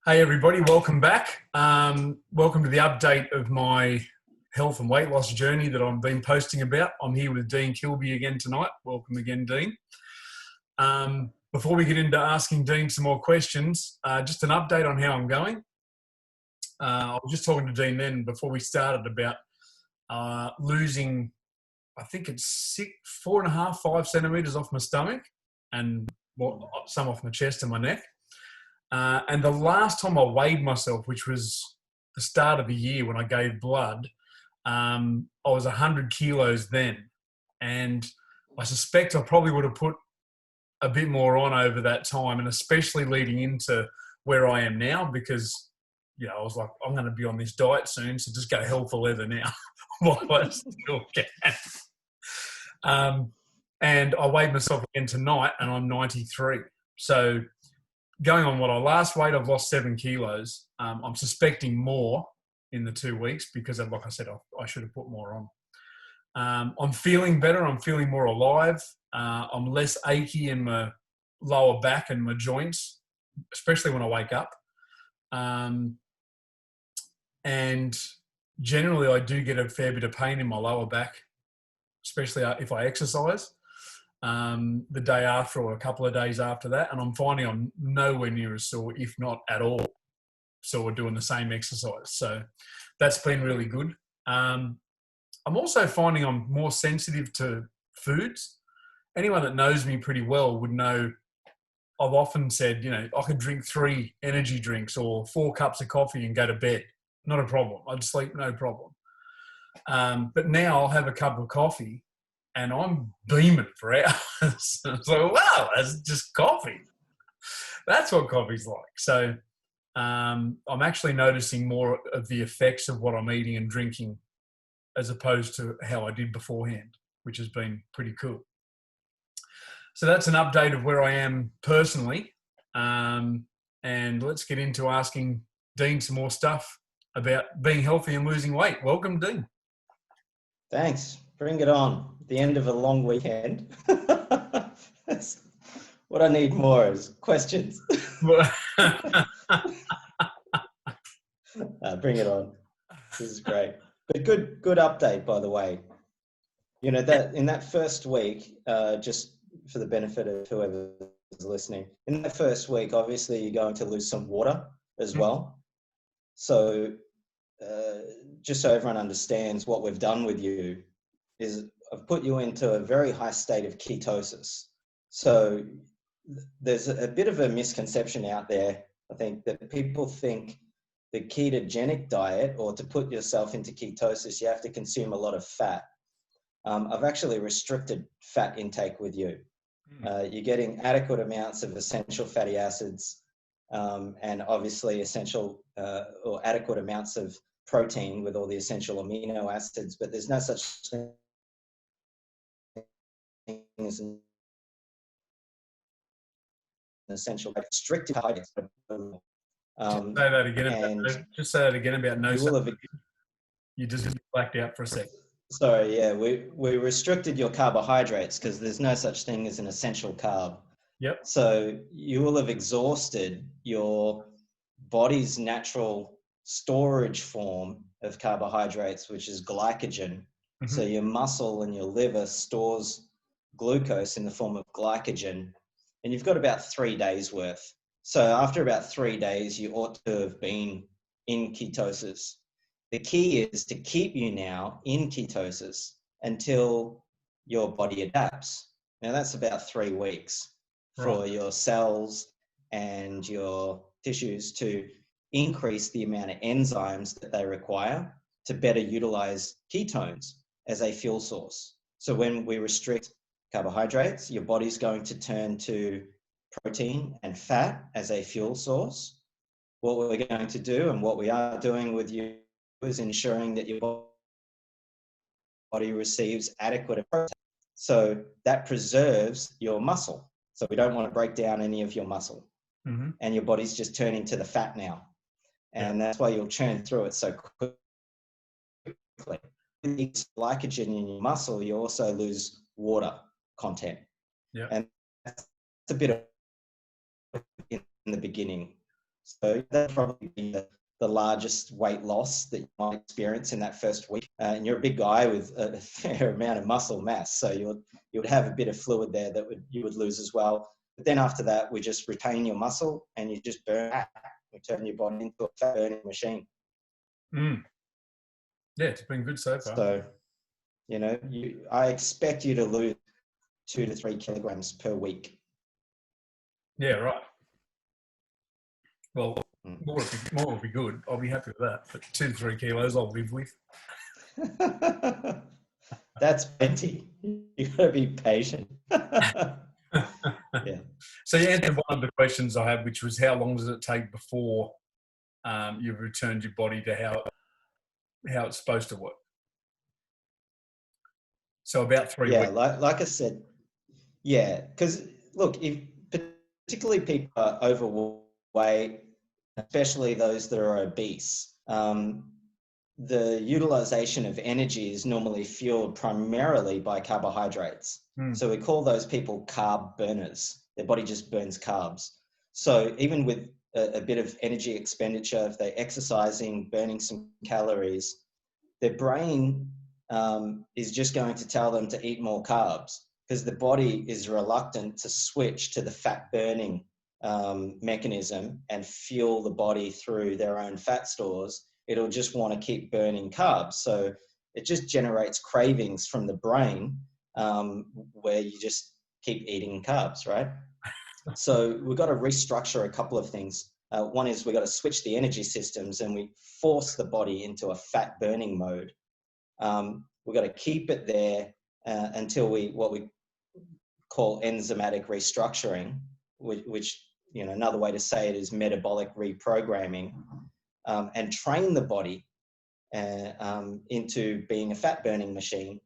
Hey everybody, welcome back. Welcome to the update of my health and weight loss journey that I've been posting about. I'm here with Dean Kilby again tonight. Welcome again, Dean. Before we get into asking Dean some more questions, just an update on how I'm going. I was just talking to Dean then before we started about losing, I think it's 4.5, 5 centimeters off my stomach and some off my chest and my neck. And the last time I weighed myself, which was the start of the year when I gave blood, I was 100 kilos then. And I suspect I probably would have put a bit more on over that time, and especially leading into where I am now, because, I was like, I'm going to be on this diet soon, so just go hell for leather now while I still can. And I weighed myself again tonight, and I'm 93. So going on what I last weighed, I've lost 7 kilos. I'm suspecting more in the 2 weeks because, like I said, I should have put more on. I'm feeling better. I'm feeling more alive. I'm less achy in my lower back and my joints, especially when I wake up. And generally, I do get a fair bit of pain in my lower back, especially if I exercise. The day after or a couple of days after that, and I'm finding I'm nowhere near as sore, if not at all, sore doing the same exercise. So that's been really good. I'm also finding I'm more sensitive to foods. Anyone that knows me pretty well would know I've often said, I could drink 3 energy drinks or 4 cups of coffee and go to bed. Not a problem. I'd sleep, no problem. But now I'll have a cup of coffee and I'm beaming for hours. So, wow, that's just coffee. That's what coffee's like. So I'm actually noticing more of the effects of what I'm eating and drinking as opposed to how I did beforehand, which has been pretty cool. So that's an update of where I am personally. And let's get into asking Dean some more stuff about being healthy and losing weight. Welcome, Dean. Thanks. Bring it on. The end of a long weekend. What I need more is questions. Bring it on. This is great. But good update, by the way. That in that first week, just for the benefit of whoever is listening, in that first week, obviously you're going to lose some water as well. So just so everyone understands, what we've done with you is I've put you into a very high state of ketosis. So there's a bit of a misconception out there, I think, that people think the ketogenic diet, or to put yourself into ketosis, you have to consume a lot of fat. I've actually restricted fat intake with you. You're getting adequate amounts of essential fatty acids and obviously essential or adequate amounts of protein with all the essential amino acids, but there's no such thing as an essential restricted carbohydrates. Just say that again about no. You just blacked out for a second. Sorry, yeah, we restricted your carbohydrates because there's no such thing as an essential carb. Yep. So you will have exhausted your body's natural storage form of carbohydrates, which is glycogen. Mm-hmm. So your muscle and your liver stores glucose in the form of glycogen, and you've got about 3 days worth. So after about 3 days, you ought to have been in ketosis. The key is to keep you now in ketosis until your body adapts. Now that's about 3 weeks for your cells and your tissues to increase the amount of enzymes that they require to better utilize ketones as a fuel source. So when we restrict carbohydrates, your body's going to turn to protein and fat as a fuel source. What we're going to do, and what we are doing with you, is ensuring that your body receives adequate protein. So that preserves your muscle. So we don't want to break down any of your muscle. Mm-hmm. And your body's just turning to the fat now. And that's why you'll churn through it so quickly. With glycogen in your muscle, you also lose water content. Yeah. And that's a bit of in the beginning. So that'd probably be the largest weight loss that you might experience in that first week. And you're a big guy with a fair amount of muscle mass, so you would have a bit of fluid there that you would lose as well. But then after that, we just retain your muscle and you just burn fat. We turn your body into a fat burning machine. Mm. Yeah, it's been good so far. So, I expect you to lose 2 to 3 kilograms per week. Yeah, right. Well, more would be good. I'll be happy with that. But 2 to 3 kilos I'll live with. That's plenty. You've got to be patient. Yeah. So you answered one of the questions I had, which was how long does it take before you've returned your body to how it's supposed to work? So about 3 weeks. Yeah, like I said, yeah, because look, if particularly people are overweight, especially those that are obese, the utilization of energy is normally fueled primarily by carbohydrates. So we call those people carb burners. Their body just burns carbs. So even with a bit of energy expenditure, if they're exercising, burning some calories, their brain is just going to tell them to eat more carbs because the body is reluctant to switch to the fat burning mechanism and fuel the body through their own fat stores. It'll just want to keep burning carbs. So it just generates cravings from the brain where you just keep eating carbs, right? So we've got to restructure a couple of things. One is we've got to switch the energy systems and we force the body into a fat burning mode. We've got to keep it there until what we call enzymatic restructuring, which another way to say it is metabolic reprogramming, and train the body into being a fat burning machine.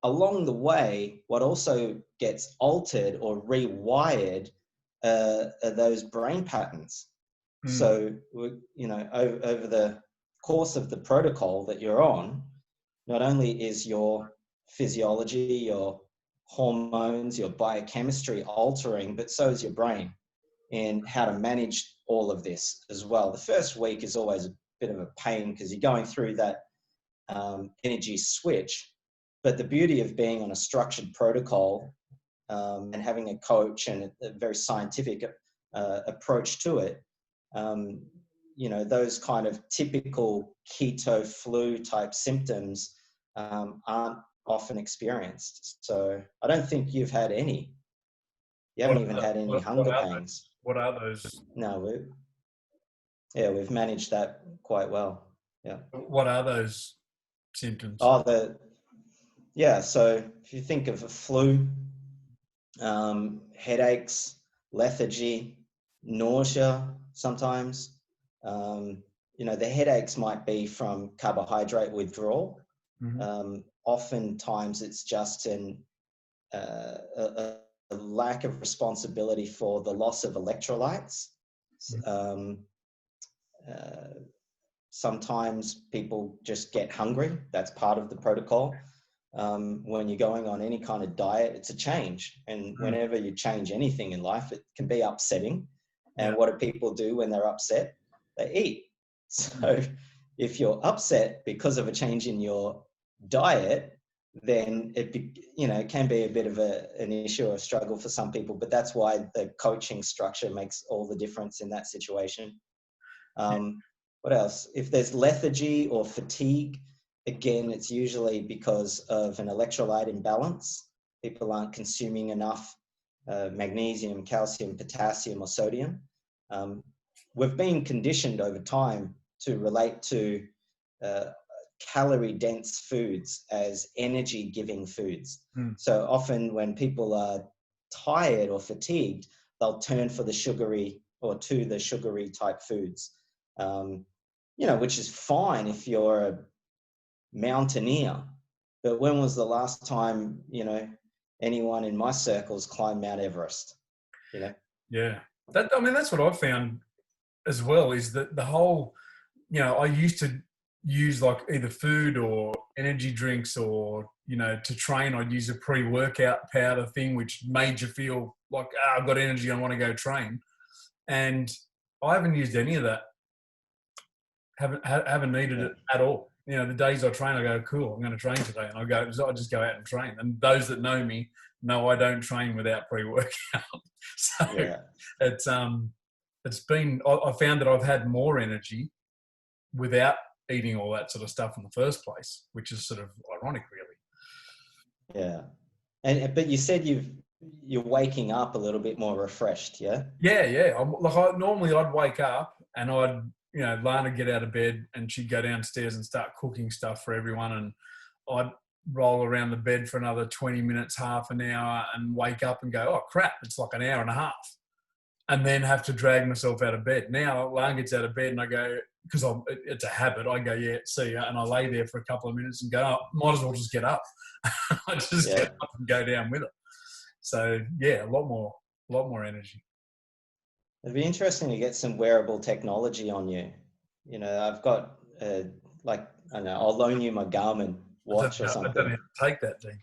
Along the way, what also gets altered or rewired are those brain patterns. So, over the course of the protocol that you're on, not only is your physiology, your hormones, your biochemistry altering, but so is your brain and how to manage all of this as well. The first week is always a bit of a pain because you're going through that energy switch. But the beauty of being on a structured protocol and having a coach and a very scientific approach to it, those kind of typical keto flu type symptoms aren't often experienced. So I don't think you've had any. You haven't even had any hunger pains. What are those? No, we've managed that quite well. Yeah. What are those symptoms? So if you think of a flu, headaches, lethargy, nausea sometimes, the headaches might be from carbohydrate withdrawal. Oftentimes it's just a lack of responsibility for the loss of electrolytes. Sometimes people just get hungry. That's part of the protocol. When you're going on any kind of diet, it's a change. And whenever you change anything in life, it can be upsetting. And what do people do when they're upset? They eat. So if you're upset because of a change in your diet, then it can be a bit of an issue or a struggle for some people. But that's why the coaching structure makes all the difference in that situation. What else? If there's lethargy or fatigue, again, it's usually because of an electrolyte imbalance. People aren't consuming enough magnesium, calcium, potassium, or sodium. We've been conditioned over time to relate to calorie-dense foods as energy-giving foods. So often when people are tired or fatigued, they'll turn to the sugary type foods, which is fine if you're a mountaineer. But when was the last time, anyone in my circles climbed Mount Everest? Yeah. That's what I've found as well, is that the whole, I used to use like either food or energy drinks or, to train, I'd use a pre-workout powder thing, which made you feel like, I've got energy, I want to go train. And I haven't used any of that. Haven't needed Yeah. it at all. You know, the days I train, I go, cool, I'm going to train today, and I just go out and train. And those that know me know I don't train without pre-workout. So Yeah. it's been. I found that I've had more energy without eating all that sort of stuff in the first place, which is sort of ironic, really. Yeah. But you said you're waking up a little bit more refreshed, yeah? Yeah. Normally I'd wake up and Lana would get out of bed and she'd go downstairs and start cooking stuff for everyone, and I'd roll around the bed for another 20 minutes, half an hour, and wake up and go, oh crap, it's like an hour and a half, and then have to drag myself out of bed. Now Lana gets out of bed and I go, because it's a habit, I go, yeah, see ya, and I lay there for a couple of minutes and go, oh, might as well just get up. I just Yeah. get up and go down with it. So yeah, a lot more energy. It'd be interesting to get some wearable technology on you. You know, I've got like, I don't know, I'll loan you my Garmin watch or I don't know something. how to take that thing.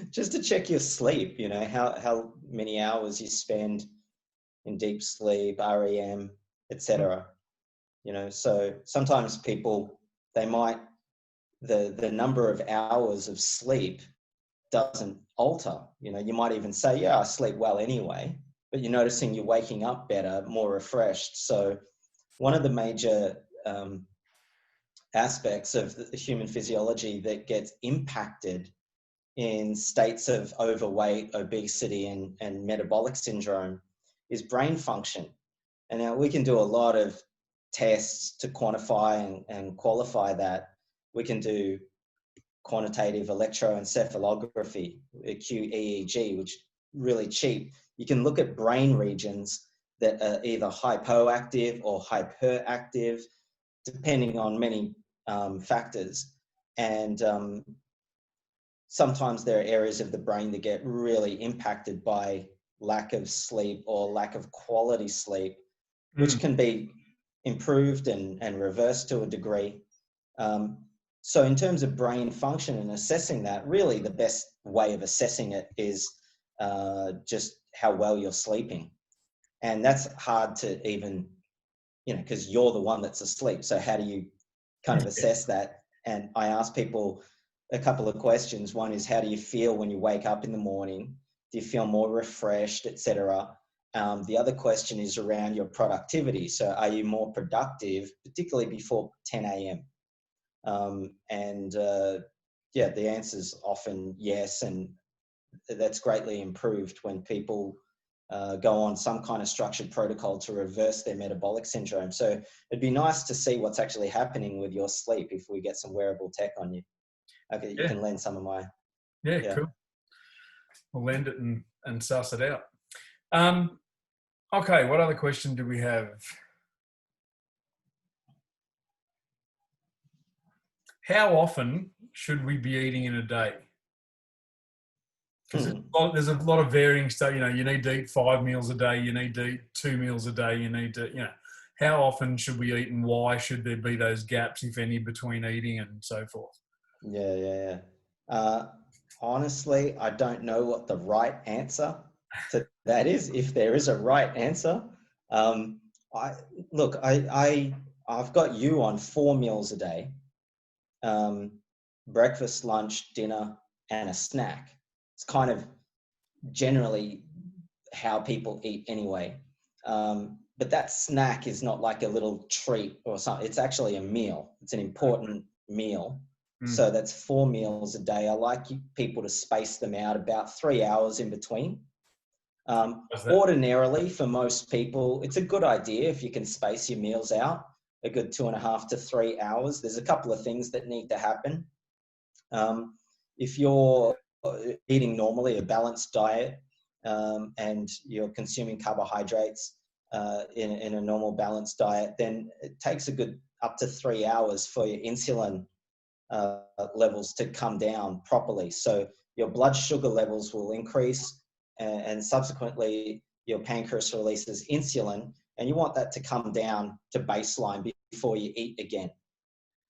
Just to check your sleep, you know, how many hours you spend in deep sleep, REM, etc. You know, so sometimes people, they might, the number of hours of sleep doesn't alter. You know, you might even say, yeah, I sleep well anyway, but you're noticing you're waking up better, more refreshed. So one of the major aspects of the human physiology that gets impacted in states of overweight, obesity, and metabolic syndrome is brain function. And now we can do a lot of tests to quantify and qualify that. We can do quantitative electroencephalography, QEEG, which is really cheap. You can look at brain regions that are either hypoactive or hyperactive, depending on many factors. And sometimes there are areas of the brain that get really impacted by lack of sleep or lack of quality sleep, which can be improved and reversed to a degree. So in terms of brain function and assessing that, really the best way of assessing it is just how well you're sleeping. And that's hard to even, you know, because you're the one that's asleep. So how do you kind of assess that? And I ask people a couple of questions. One is, how do you feel when you wake up in the morning? Do you feel more refreshed, etc.? The other question is around your productivity. So are you more productive, particularly before 10 a.m.? Yeah, the answer is often yes, and that's greatly improved when people go on some kind of structured protocol to reverse their metabolic syndrome. So it'd be nice to see what's actually happening with your sleep if we get some wearable tech on you. Okay, you can lend some of my. Yeah, cool. We'll lend it and suss it out. Okay, what other question do we have? How often should we be eating in a day? Because there's a lot of varying stuff. You know, you need to eat 5 meals a day. You need to eat 2 meals a day. You need to, how often should we eat, and why should there be those gaps, if any, between eating and so forth? Yeah. Honestly, I don't know what the right answer to that is, if there is a right answer. I've got you on 4 meals a day, breakfast, lunch, dinner, and a snack. It's kind of generally how people eat anyway. But that snack is not like a little treat or something. It's actually a meal. It's an important meal. So that's 4 meals a day. I like people to space them out about 3 hours in between. Ordinarily, for most people, it's a good idea if you can space your meals out a good 2.5 to 3 hours. There's a couple of things that need to happen. If you're eating normally a balanced diet and you're consuming carbohydrates in a normal balanced diet, then it takes a good up to 3 hours for your insulin levels to come down properly. So your blood sugar levels will increase, and subsequently your pancreas releases insulin, and you want that to come down to baseline before you eat again.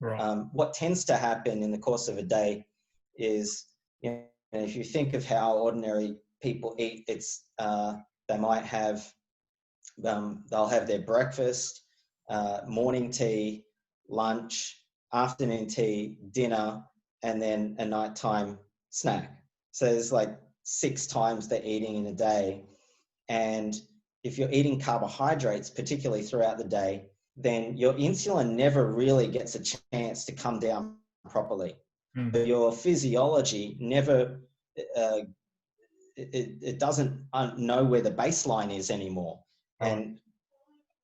Right. What tends to happen in the course of a day is, if you think of how ordinary people eat, it's They might have, they'll have their breakfast, morning tea, lunch, afternoon tea, dinner, and then a nighttime snack. So there's like 6 times they're eating in a day. And if you're eating carbohydrates, particularly throughout the day, then your insulin never really gets a chance to come down properly. So your physiology never, it doesn't know where the baseline is anymore. Right. And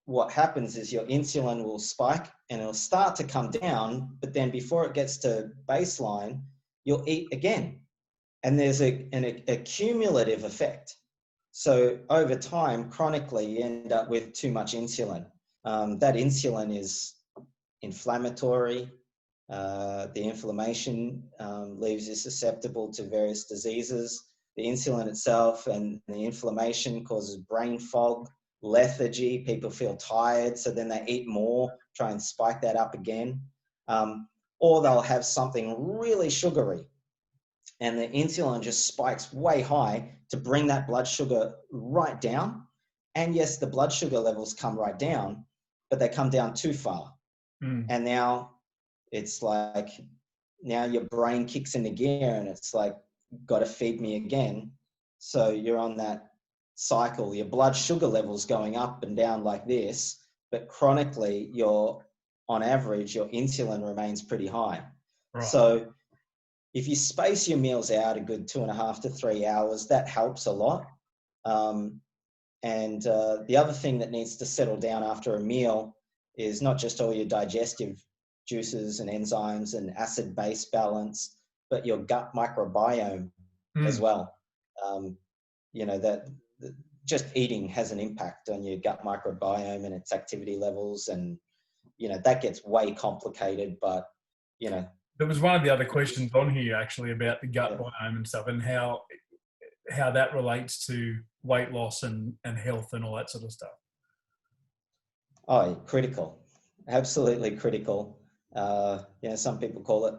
what happens is your insulin will spike and it'll start to come down, but then before it gets to baseline, you'll eat again. And there's a cumulative effect. So over time, chronically, you end up with too much insulin. That insulin is inflammatory. The inflammation leaves you susceptible to various diseases. The insulin itself and the inflammation causes brain fog, lethargy. People feel tired, so then they eat more, try and spike that up again. Or they'll have something really sugary, and the insulin just spikes way high to bring that blood sugar right down. And yes, the blood sugar levels come right down, but they come down too far. And now it's like, now your brain kicks into gear and it's like, got to feed me again. So you're on that cycle. Your blood sugar levels going up and down like this, but chronically, on average, your insulin remains pretty high. Right. So if you space your meals out a good 2.5 to 3 hours, that helps a lot. And the other thing that needs to settle down after a meal is not just all your digestive juices and enzymes and acid-base balance, but your gut microbiome as well. You know, that just eating has an impact on your gut microbiome and its activity levels. And, you know, that gets way complicated, but, you know. There was one of the other questions on here actually about the gut biome and stuff, and how that relates to weight loss and health and all that sort of stuff. Oh, critical. Absolutely critical. You know, some people call it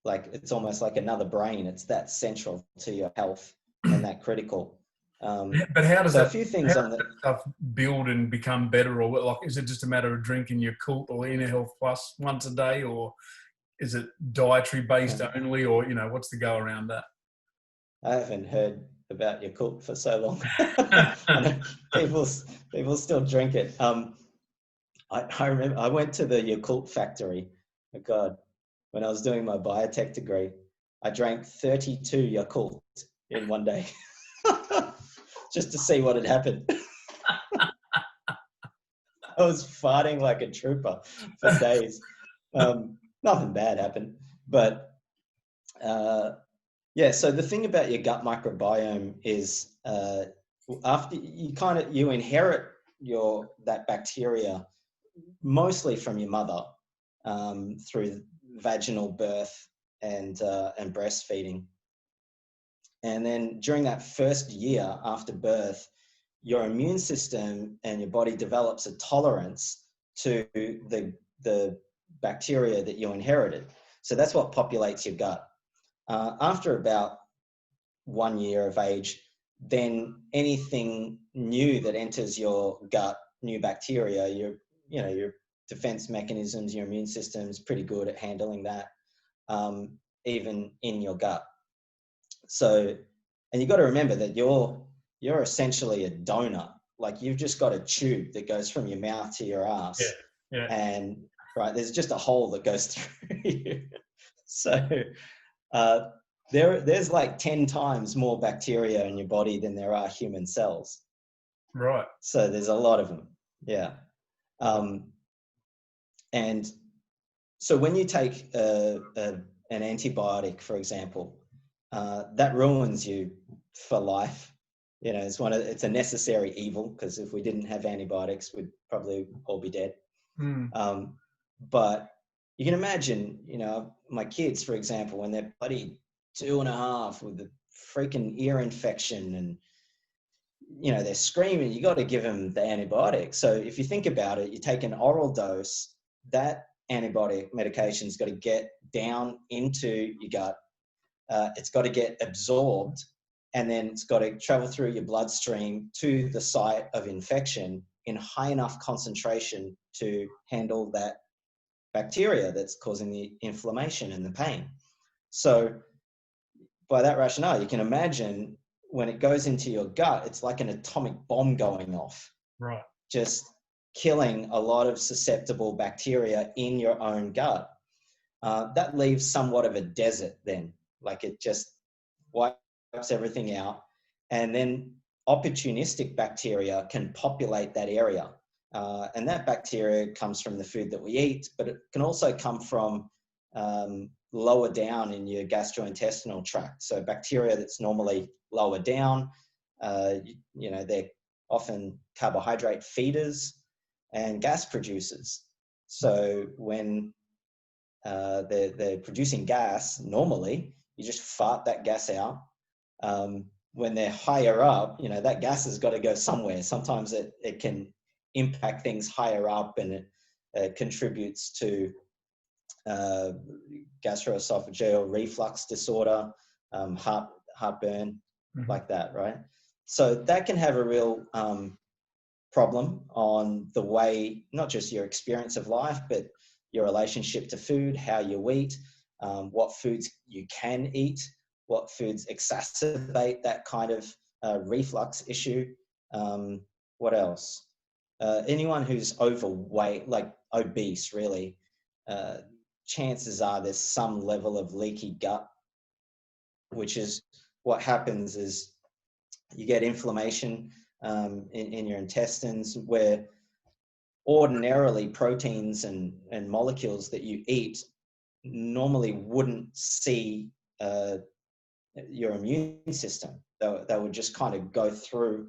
like, it's almost like another brain. It's that central to your health and that critical. But how does a few things on that stuff build and become better? Or like, is it just a matter of drinking your Cult or Inner Health Plus once a day, or is it dietary based only, or, you know, what's the go around that? I haven't heard about your Cult for so long. I know people still drink it. I remember I went to the Yakult factory. Oh God, when I was doing my biotech degree, I drank 32 Yakult in one day just to see what had happened. I was farting like a trooper for days. Nothing bad happened, but yeah. So the thing about your gut microbiome is after you inherit that bacteria mostly from your mother through vaginal birth and breastfeeding. And then during that first year after birth, your immune system and your body develops a tolerance to the bacteria that you inherited. So that's what populates your gut. After about 1 year of age, then anything new that enters your gut, new bacteria, your defense mechanisms, your immune system is pretty good at handling that, even in your gut. So, and you got to remember that you're essentially a donut. Like, you've just got a tube that goes from your mouth to your ass. Yeah. And right, there's just a hole that goes through you. So there's like 10 times more bacteria in your body than there are human cells. Right. So there's a lot of them. Yeah. And so when you take an antibiotic, for example, that ruins you for life. You know, it's a necessary evil, because if we didn't have antibiotics, we'd probably all be dead. But you can imagine, you know, my kids, for example, when they're bloody 2.5 with a freaking ear infection and, you know, they're screaming, you got to give them the antibiotic. So if you think about it, you take an oral dose, that antibiotic medication's got to get down into your gut. It's got to get absorbed, and then it's got to travel through your bloodstream to the site of infection in high enough concentration to handle that bacteria that's causing the inflammation and the pain. So by that rationale, you can imagine when it goes into your gut, it's like an atomic bomb going off. Right. Just killing a lot of susceptible bacteria in your own gut. That leaves somewhat of a desert then. Like it just wipes everything out. And then opportunistic bacteria can populate that area. And that bacteria comes from the food that we eat, but it can also come from lower down in your gastrointestinal tract. So bacteria that's normally lower down, they're often carbohydrate feeders and gas producers. So when they're producing gas, normally you just fart that gas out. When they're higher up, that gas has got to go somewhere. Sometimes it can impact things higher up, and it contributes to gastroesophageal reflux disorder, heartburn, like that, right? So that can have a real problem on the way, not just your experience of life, but your relationship to food, how you eat, what foods you can eat, what foods exacerbate that kind of reflux issue. What else? Anyone who's overweight, like obese, really, chances are there's some level of leaky gut, which is what happens is you get inflammation in your intestines, where ordinarily proteins and molecules that you eat normally wouldn't see your immune system. They would just kind of go through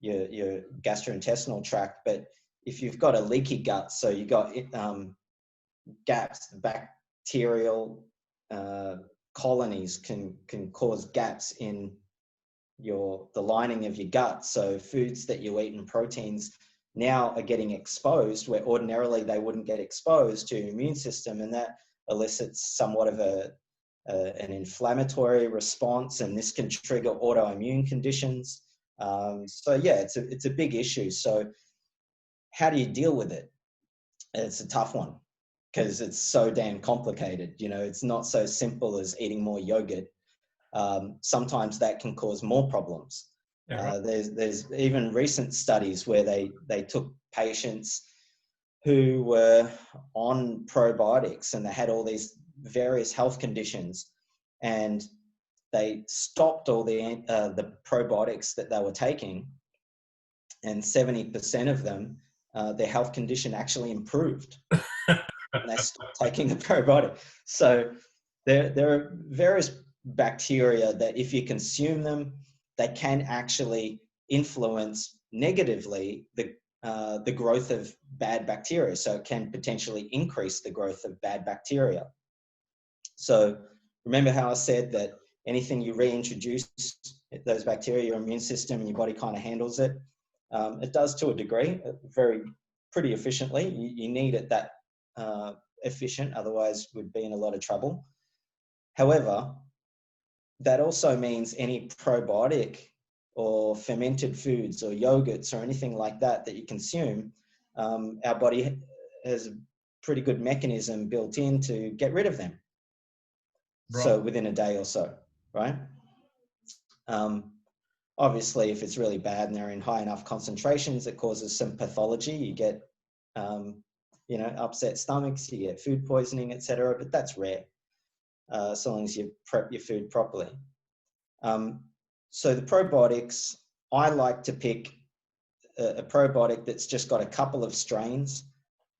your gastrointestinal tract. But if you've got a leaky gut, so you got gaps, bacterial colonies can cause gaps in the lining of your gut. So foods that you eat and proteins now are getting exposed where ordinarily they wouldn't get exposed to your immune system, and that elicits somewhat of an inflammatory response, and this can trigger autoimmune conditions. So yeah, it's a big issue. So how do you deal with it? It's a tough one because it's so damn complicated. It's not so simple as eating more yogurt. Sometimes that can cause more problems. Yeah, right. There's even recent studies where they took patients who were on probiotics and they had all these various health conditions, and they stopped all the probiotics that they were taking, and 70% of them, their health condition actually improved. And they stopped taking the probiotic. So there are various bacteria that if you consume them, they can actually influence negatively the growth of bad bacteria. So it can potentially increase the growth of bad bacteria. So remember how I said that anything you reintroduce those bacteria, your immune system and your body kind of handles it. It does to a degree, pretty efficiently. You need it that efficient, otherwise we'd be in a lot of trouble. However, that also means any probiotic or fermented foods or yogurts or anything like that you consume, our body has a pretty good mechanism built in to get rid of them. Right. So within a day or so, right? Obviously, if it's really bad and they're in high enough concentrations, it causes some pathology. You get, upset stomachs, you get food poisoning, etc. But that's rare, so long as you prep your food properly. So the probiotics, I like to pick a probiotic that's just got a couple of strains,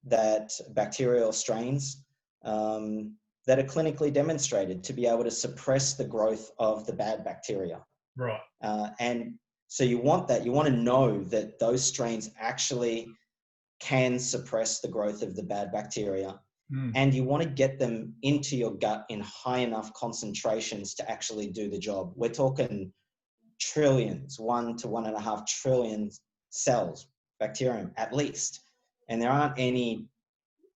bacterial strains, that are clinically demonstrated to be able to suppress the growth of the bad bacteria. Right. And so you want to know that those strains actually can suppress the growth of the bad bacteria. And you want to get them into your gut in high enough concentrations to actually do the job. We're talking trillions, 1 to 1.5 trillion cells, bacterium at least. And there aren't any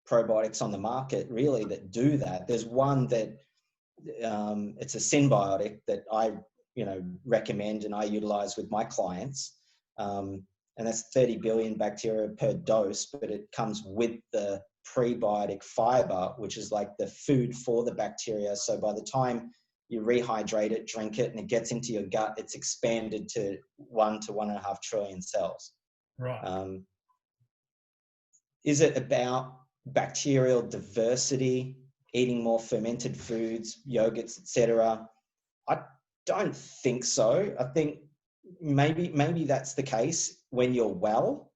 probiotics on the market really that do that. There's one that it's a symbiotic that I recommend and I utilize with my clients. And that's 30 billion bacteria per dose, but it comes with the prebiotic fiber, which is like the food for the bacteria. So by the time you rehydrate it, drink it, and it gets into your gut, it's expanded to 1 to 1.5 trillion cells. Right. Is it about bacterial diversity, eating more fermented foods, yogurts, etc.? I don't think so. I think maybe that's the case when you're well.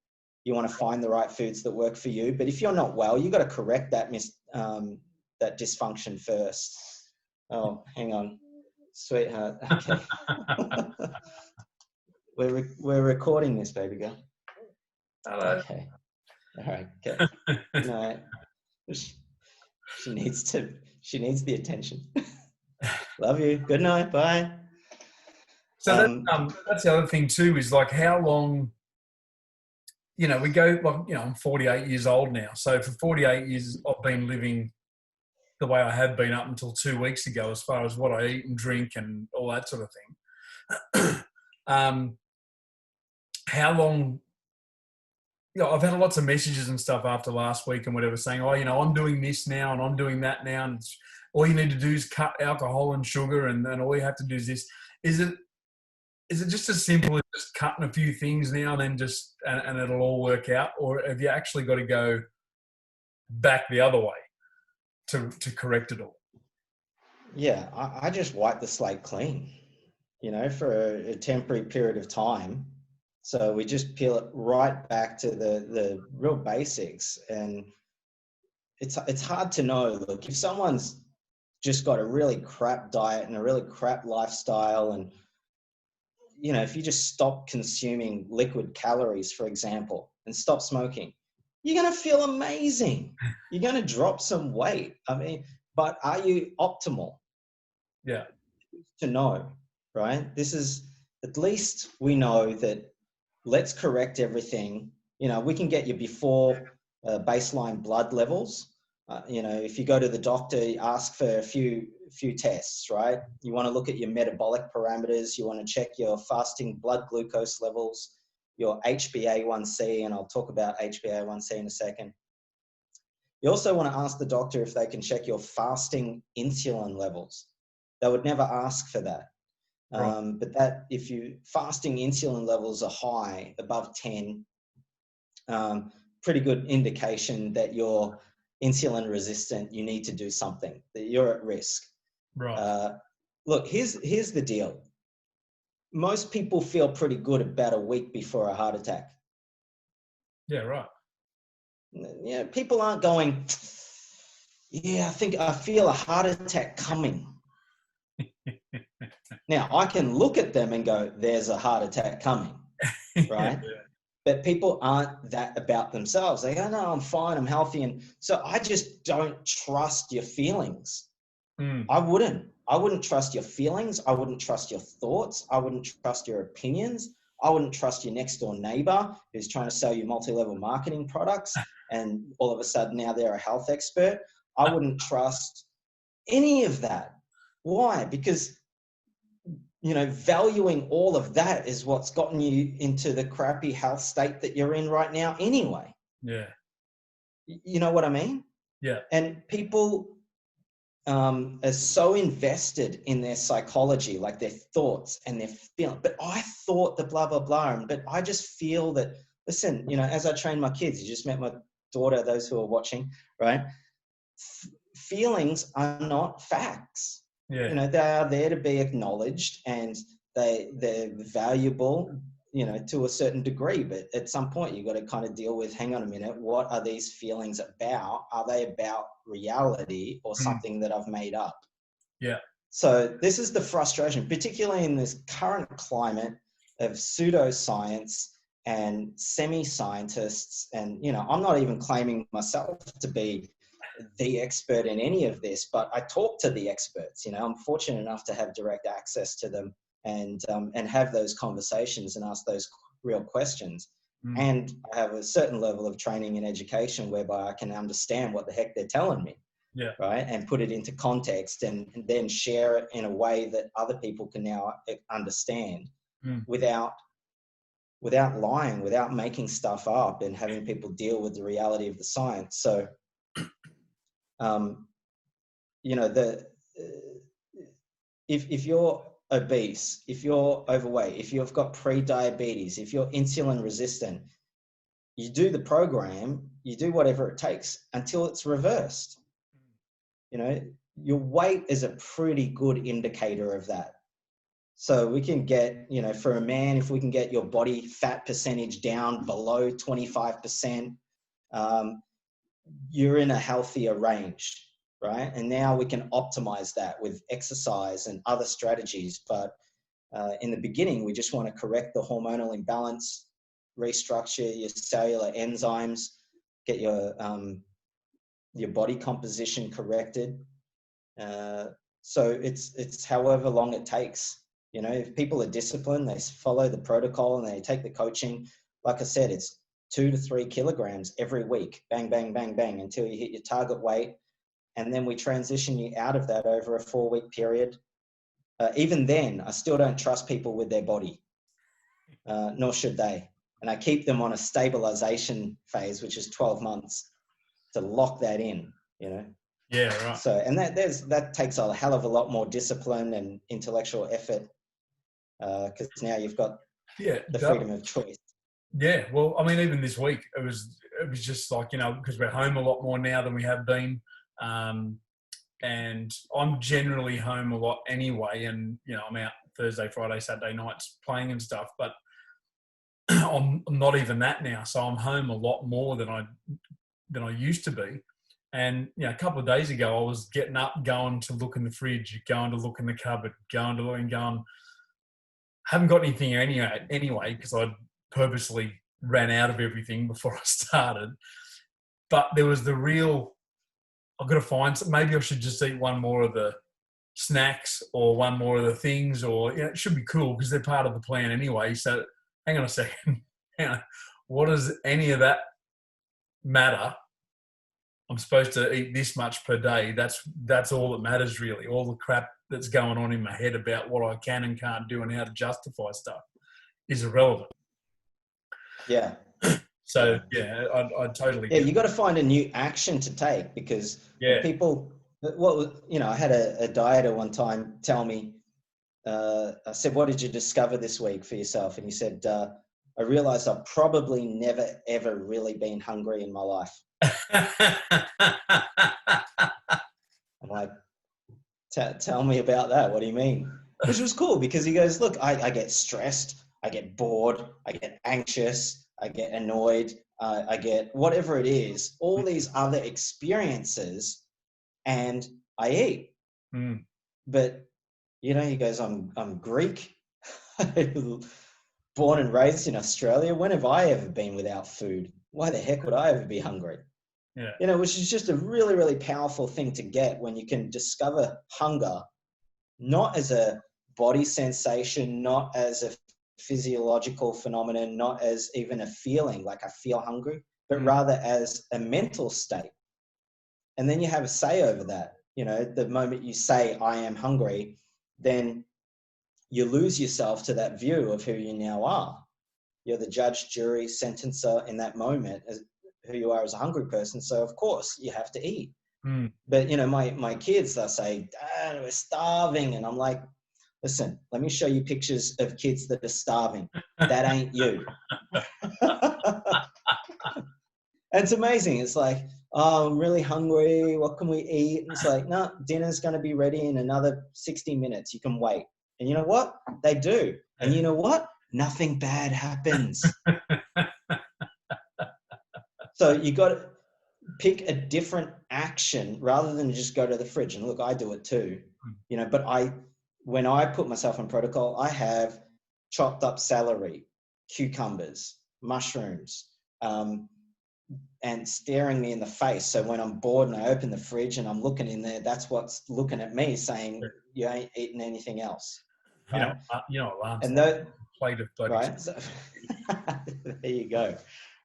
You want to find the right foods that work for you. But if you're not well, you've got to correct that that dysfunction first. Oh, hang on, sweetheart. Okay. We're recording this, baby girl. Hello. Okay. All right. Okay. No, she needs the attention. Love you. Good night. Bye. So that's the other thing too, is like how long, we go, like, I'm 48 years old now. So for 48 years, I've been living the way I have been up until 2 weeks ago, as far as what I eat and drink and all that sort of thing. How long, I've had lots of messages and stuff after last week and whatever saying, I'm doing this now and I'm doing that now. And all you need to do is cut alcohol and sugar and all you have to do is this. Is it just as simple as just cutting a few things now and then and it'll all work out? Or have you actually got to go back the other way to correct it all? Yeah, I just wipe the slate clean, for a temporary period of time. So we just peel it right back to the real basics. And it's hard to know. Look, if someone's just got a really crap diet and a really crap lifestyle, and if you just stop consuming liquid calories, for example, and stop smoking, you're going to feel amazing. You're going to drop some weight. I mean, but are you optimal? Yeah. To know, right? This is, at least we know that let's correct everything. We can get you before baseline blood levels. If you go to the doctor, you ask for a few tests, right? You want to look at your metabolic parameters. You want to check your fasting blood glucose levels, your HbA1c, and I'll talk about HbA1c in a second. You also want to ask the doctor if they can check your fasting insulin levels. They would never ask for that. Right. But that, if you fasting insulin levels are high, above 10, pretty good indication that you're insulin resistant, you need to do something, that you're at risk. Right. Look, here's the deal. Most people feel pretty good about a week before a heart attack. Yeah, right. People aren't going, I think I feel a heart attack coming. Now, I can look at them and go, there's a heart attack coming, right? Yeah. But people aren't that about themselves. They go, no, I'm fine, I'm healthy. And so I just don't trust your feelings. I wouldn't trust your feelings. I wouldn't trust your thoughts. I wouldn't trust your opinions. I wouldn't trust your next door neighbor who's trying to sell you multi-level marketing products. And all of a sudden now they're a health expert. I wouldn't trust any of that. Why? Because valuing all of that is what's gotten you into the crappy health state that you're in right now anyway. Yeah. You know what I mean? Yeah. And people are so invested in their psychology, like their thoughts and their feeling. But I thought the blah, blah, blah. But I just feel that, listen, as I train my kids, you just met my daughter, those who are watching, right? Feelings are not facts. Yeah. They are there to be acknowledged, and they're valuable, to a certain degree. But at some point, you've got to kind of deal with, hang on a minute, what are these feelings about? Are they about reality or something that I've made up? Yeah. So this is the frustration, particularly in this current climate of pseudoscience and semi-scientists. And, I'm not even claiming myself to be the expert in any of this, but I talk to the experts. I'm fortunate enough to have direct access to them and have those conversations and ask those real questions. And I have a certain level of training and education whereby I can understand what the heck they're telling me. Yeah. right? And put it into context and then share it in a way that other people can now understand without lying, without making stuff up and having people deal with the reality of the science. So, you know, if you're obese, if you're overweight, if you've got pre-diabetes, if you're insulin resistant, you do the program, you do whatever it takes until it's reversed. You know, your weight is a pretty good indicator of that. So we can get, you know, for a man, if we can get your body fat percentage down below 25%, you're in a healthier range, right? And now we can optimize that with exercise and other strategies. But in the beginning, we just want to correct the hormonal imbalance, restructure your cellular enzymes, get your body composition corrected. So it's however long it takes. You know, if people are disciplined, they follow the protocol and they take the coaching, like I said, it's 2 to 3 kilograms every week, bang, bang, bang, bang, until you hit your target weight. And then we transition you out of that over a 4-week period. Even then, I still don't trust people with their body, nor should they. And I keep them on a stabilization phase, which is 12 months to lock that in, you know? Yeah, right. So, and that takes a hell of a lot more discipline and intellectual effort, because now you've got the freedom of choice. Yeah, well, I mean, even this week, it was just like, you know, because we're home a lot more now than we have been, and I'm generally home a lot anyway, and, you know, I'm out Thursday, Friday, Saturday nights playing and stuff, but I'm not even that now, so I'm home a lot more than I used to be. And, you know, a couple of days ago, I was getting up, going to look in the fridge, going to look in the cupboard, going to look and going, haven't got anything anyway, because I purposely ran out of everything before I started. But there was the real, I've got to find some, maybe I should just eat one more of the snacks or one more of the things, or, you know, it should be cool because they're part of the plan anyway. So hang on a second. What does any of that matter? I'm supposed to eat this much per day. That's all that matters, really. All the crap that's going on in my head about what I can and can't do and how to justify stuff is irrelevant. Yeah. So, yeah, I totally get it. You got to find a new action to take, because people, you know, I had a dieter one time tell me, I said, what did you discover this week for yourself? And he said, I realized I've probably never, ever really been hungry in my life. I'm like, tell me about that. What do you mean? Which was cool, because he goes, look, I get stressed, I get bored, I get anxious, I get annoyed, I get whatever it is, all these other experiences, and I eat. But, you know, he goes, I'm Greek, born and raised in Australia. When have I ever been without food? Why the heck would I ever be hungry? Yeah. You know, which is just a really, really powerful thing to get when you can discover hunger, not as a body sensation, not as a physiological phenomenon, not as even a feeling like I feel hungry, but rather as a mental state. And then you have a say over that. You know, the moment you say, I am hungry, then you lose yourself to that view of who you now are. You're the judge, jury, sentencer in that moment as who you are as a hungry person. So of course you have to eat. But, you know, my kids, they'll say, Dad, we're starving. And I'm like, listen, let me show you pictures of kids that are starving. That ain't you. It's amazing. It's like, oh, I'm really hungry. What can we eat? And it's like, no, dinner's going to be ready in another 60 minutes. You can wait. And you know what? They do. And you know what? Nothing bad happens. So you got to pick a different action rather than just go to the fridge. And look, I do it too, you know, but when I put myself on protocol, I have chopped up celery, cucumbers, mushrooms, and staring me in the face. So when I'm bored and I open the fridge and I'm looking in there, that's what's looking at me saying, you ain't eating anything else. Right? You know, alarms. And that plate of bloody. Right. So, there you go.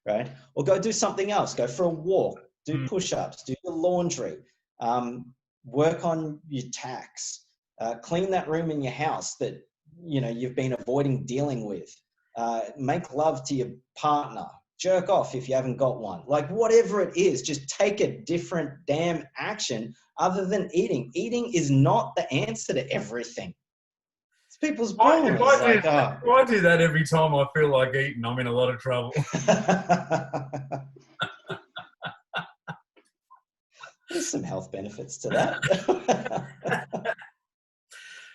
Right. Or go do something else. Go for a walk. Do push-ups. Do the laundry. Work on your tax. Clean that room in your house that, you know, you've been avoiding dealing with. Make love to your partner. Jerk off if you haven't got one. Like, whatever it is, just take a different damn action other than eating. Eating is not the answer to everything. It's people's problem. If I do that every time I feel like eating, I'm in a lot of trouble. There's some health benefits to that.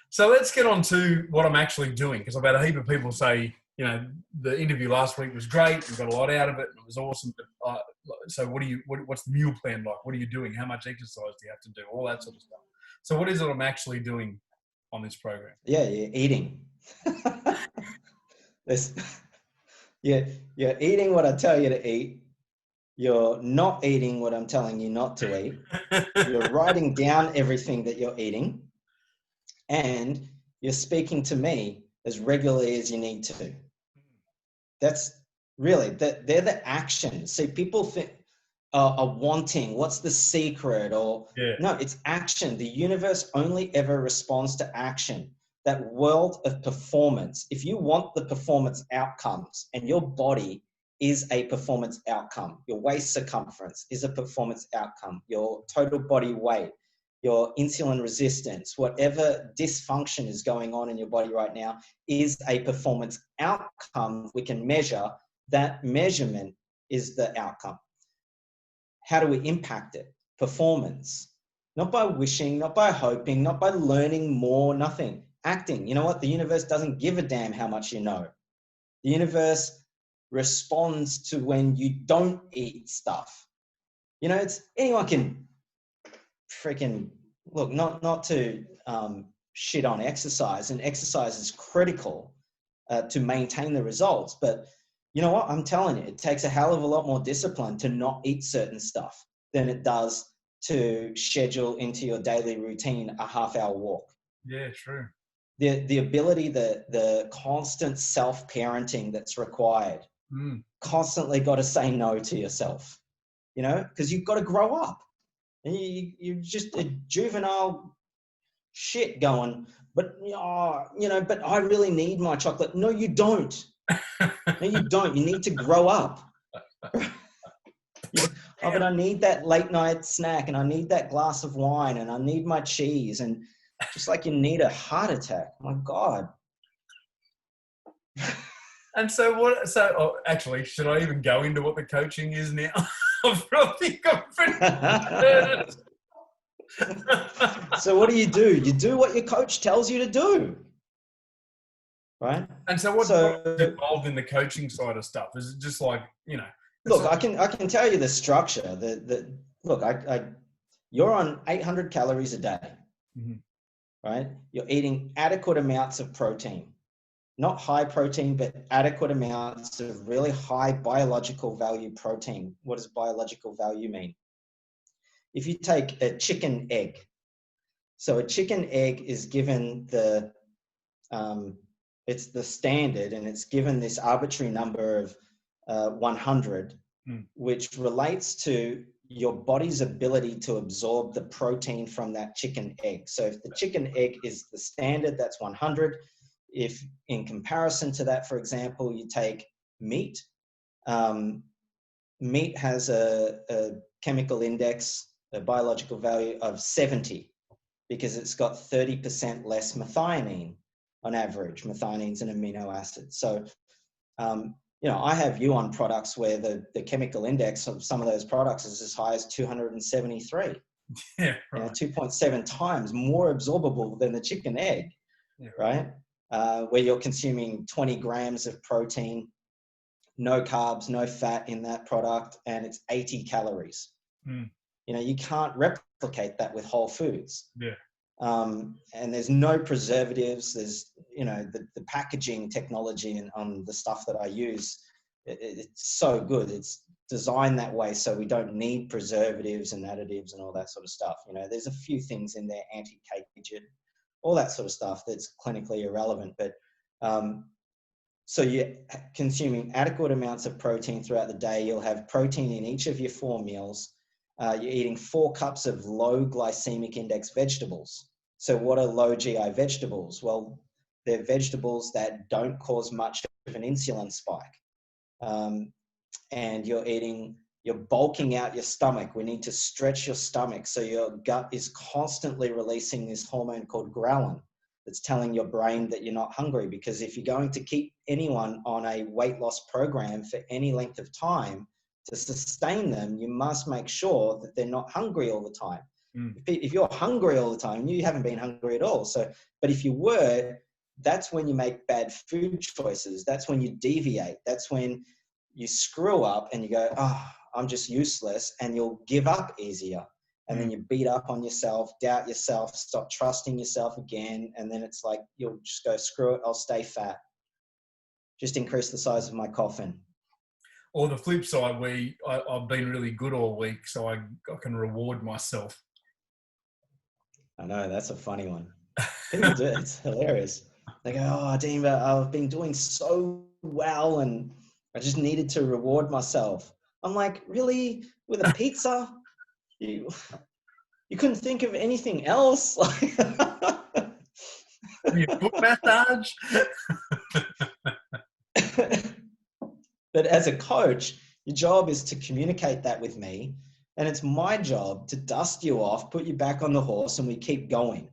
So let's get on to what I'm actually doing, because I've had a heap of people say, you know, the interview last week was great, we got a lot out of it, and it was awesome. But, so what's the meal plan like? What are you doing? How much exercise do you have to do? All that sort of stuff. So what is it I'm actually doing on this program? Yeah, you're eating. You're eating what I tell you to eat. You're not eating what I'm telling you not to eat. You're writing down everything that you're eating. And you're speaking to me as regularly as you need to. That's really, they're the actions. See, people think, are wanting, what's the secret? Or no, it's action. The universe only ever responds to action. That world of performance, if you want the performance outcomes, and your body is a performance outcome, your waist circumference is a performance outcome, your total body weight, your insulin resistance, whatever dysfunction is going on in your body right now is a performance outcome we can measure. That measurement is the outcome. How do we impact it? Performance. Not by wishing, not by hoping, not by learning more, nothing. Acting. You know what? The universe doesn't give a damn how much you know. The universe responds to when you don't eat stuff. You know, it's anyone can freaking look, not to shit on exercise, and exercise is critical to maintain the results. But you know what? I'm telling you, it takes a hell of a lot more discipline to not eat certain stuff than it does to schedule into your daily routine a half-hour walk. Yeah, true. The ability, the constant self-parenting that's required. Constantly got to say no to yourself, you know, because you've got to grow up. And you're just a juvenile shit going, but, you know, but I really need my chocolate. No, you don't. No, you don't. You need to grow up. But I need that late night snack, and I need that glass of wine, and I need my cheese. And just like you need a heart attack. My God. And so actually, should I even go into what the coaching is now? I've probably got So what do? You do what your coach tells you to do. Right? And so what's involved in the coaching side of stuff? Is it just like, you know? Look, I can tell you the structure. Look, you're on 800 calories a day, right? You're eating adequate amounts of protein. Not high protein, but adequate amounts of really high biological value protein. What does biological value mean? If you take a chicken egg, so a chicken egg is given it's the standard, and it's given this arbitrary number of 100, which relates to your body's ability to absorb the protein from that chicken egg. So if the chicken egg is the standard, that's 100. If in comparison to that, for example, you take meat, meat has a chemical index, a biological value of 70, because it's got 30% less methionine on average. Methionine is an amino acid. So, you know, I have you on products where the chemical index of some of those products is as high as 273. Yeah, right. You know, 2.7 times more absorbable than the chicken egg, right? Where you're consuming 20 grams of protein, no carbs, no fat in that product, and it's 80 calories. You know, you can't replicate that with whole foods. Yeah. And there's no preservatives. There's, you know, the packaging technology and on the stuff that I use, it's so good. It's designed that way so we don't need preservatives and additives and all that sort of stuff. You know, there's a few things in there, anti-cakeage, all that sort of stuff that's clinically irrelevant. But so you're consuming adequate amounts of protein throughout the day. You'll have protein in each of your 4 meals. you're eating 4 cups of low glycemic index vegetables. So what are low GI vegetables? Well, they're vegetables that don't cause much of an insulin spike. And you're bulking out your stomach. We need to stretch your stomach so your gut is constantly releasing this hormone called ghrelin that's telling your brain that you're not hungry. Because if you're going to keep anyone on a weight loss program for any length of time, to sustain them, you must make sure that they're not hungry all the time. If you're hungry all the time, you haven't been hungry at all. So, but if you were, that's when you make bad food choices. That's when you deviate. That's when you screw up and you go, oh, I'm just useless, and you'll give up easier. And then you beat up on yourself, doubt yourself, stop trusting yourself again. And then it's like, you'll just go, screw it, I'll stay fat. Just increase the size of my coffin. Or the flip side, I've been really good all week, so I can reward myself. I know, that's a funny one. People do it. It's hilarious. They go, oh, Dean, I've been doing so well and I just needed to reward myself. I'm like, really? With a pizza? You couldn't think of anything else? Your foot massage? But as a coach, your job is to communicate that with me. And it's my job to dust you off, put you back on the horse, and we keep going.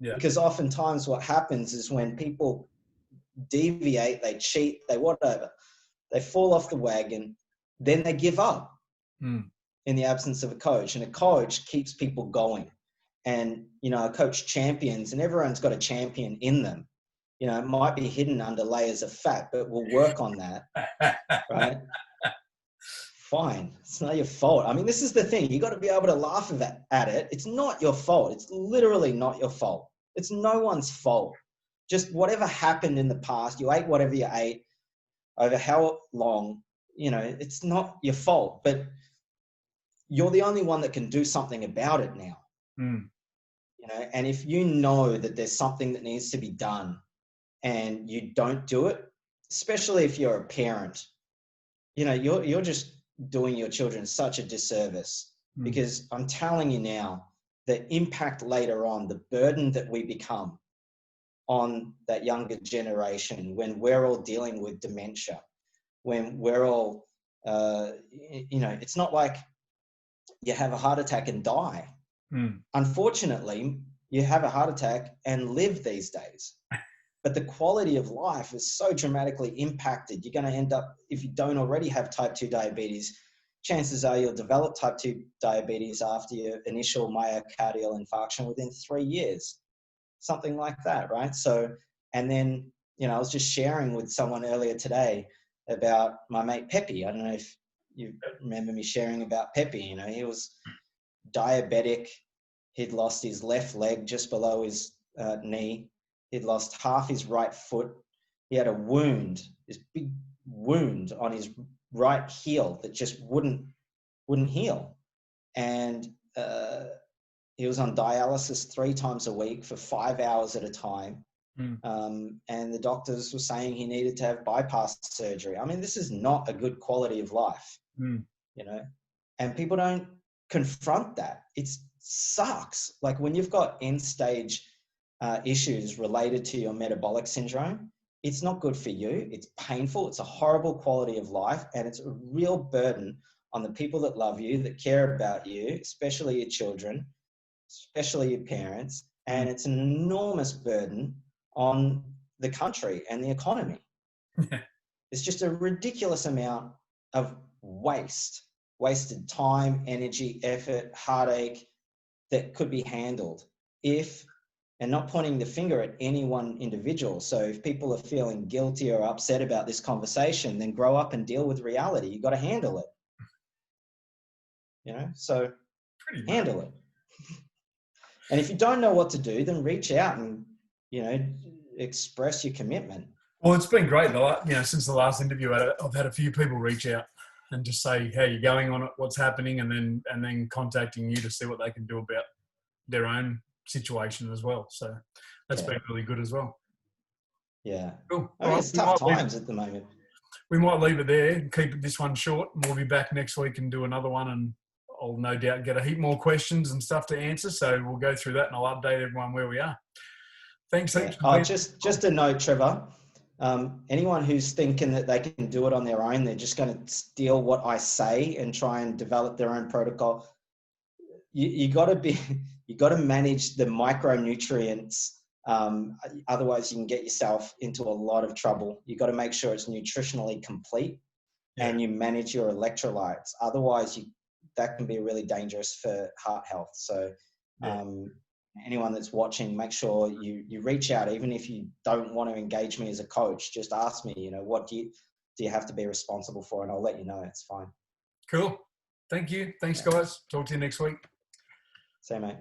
Yeah. Because oftentimes what happens is when people deviate, they cheat, they whatever, they fall off the wagon, then they give up in the absence of a coach. And a coach keeps people going. And, a coach champions, and everyone's got a champion in them. It might be hidden under layers of fat, but we'll work on that, right? Fine. It's not your fault. I mean, this is the thing. You got to be able to laugh at it. It's not your fault. It's literally not your fault. It's no one's fault. Just whatever happened in the past, you ate whatever you ate over how long, it's not your fault, but you're the only one that can do something about it now. And if you know that there's something that needs to be done and you don't do it, especially if you're a parent, you're just doing your children such a disservice, because I'm telling you now, the impact later on, the burden that we become on that younger generation when we're all dealing with dementia, when we're all, it's not like you have a heart attack and die. Unfortunately, you have a heart attack and live these days. But the quality of life is so dramatically impacted. You're going to end up, if you don't already have type 2 diabetes, chances are you'll develop type 2 diabetes after your initial myocardial infarction within 3 years, something like that, right? So, and then, I was just sharing with someone earlier today about my mate Pepe. I don't know if you remember me sharing about Pepe. He was diabetic. He'd lost his left leg just below his knee. He'd lost half his right foot. He had a wound, this big wound on his right heel that just wouldn't heal. And he was on dialysis 3 times a week for 5 hours at a time. And the doctors were saying he needed to have bypass surgery. I mean, this is not a good quality of life, and people don't confront that. It sucks. Like when you've got end stage issues related to your metabolic syndrome, it's not good for you. It's painful. It's a horrible quality of life. And it's a real burden on the people that love you, that care about you, especially your children, especially your parents. And it's an enormous burden on the country and the economy. It's just a ridiculous amount of wasted time, energy, effort, heartache that could be handled and not pointing the finger at any one individual. So if people are feeling guilty or upset about this conversation, then grow up and deal with reality. You got to handle it. So handle it. And if you don't know what to do, then reach out and, express your commitment. Well, it's been great. Since the last interview, I've had a few people reach out and just say, how you're going on it, what's happening, and then contacting you to see what they can do about their own situation as well. So that's been really good as well. Yeah. Cool. I mean, it's tough times at the moment. We might leave it there and keep this one short, and we'll be back next week and do another one. And I'll no doubt get a heap more questions and stuff to answer. So we'll go through that and I'll update everyone where we are. Thanks heaps for being. Just a note, Trevor. Anyone who's thinking that they can do it on their own, they're just going to steal what I say and try and develop their own protocol. You got to manage the micronutrients. Otherwise, you can get yourself into a lot of trouble. You got to make sure it's nutritionally complete, and you manage your electrolytes. Otherwise, that can be really dangerous for heart health. So, anyone that's watching, make sure you reach out. Even if you don't want to engage me as a coach, just ask me. What do you have to be responsible for, and I'll let you know. It's fine. Cool. Thank you. Thanks, guys. Talk to you next week. See you, mate.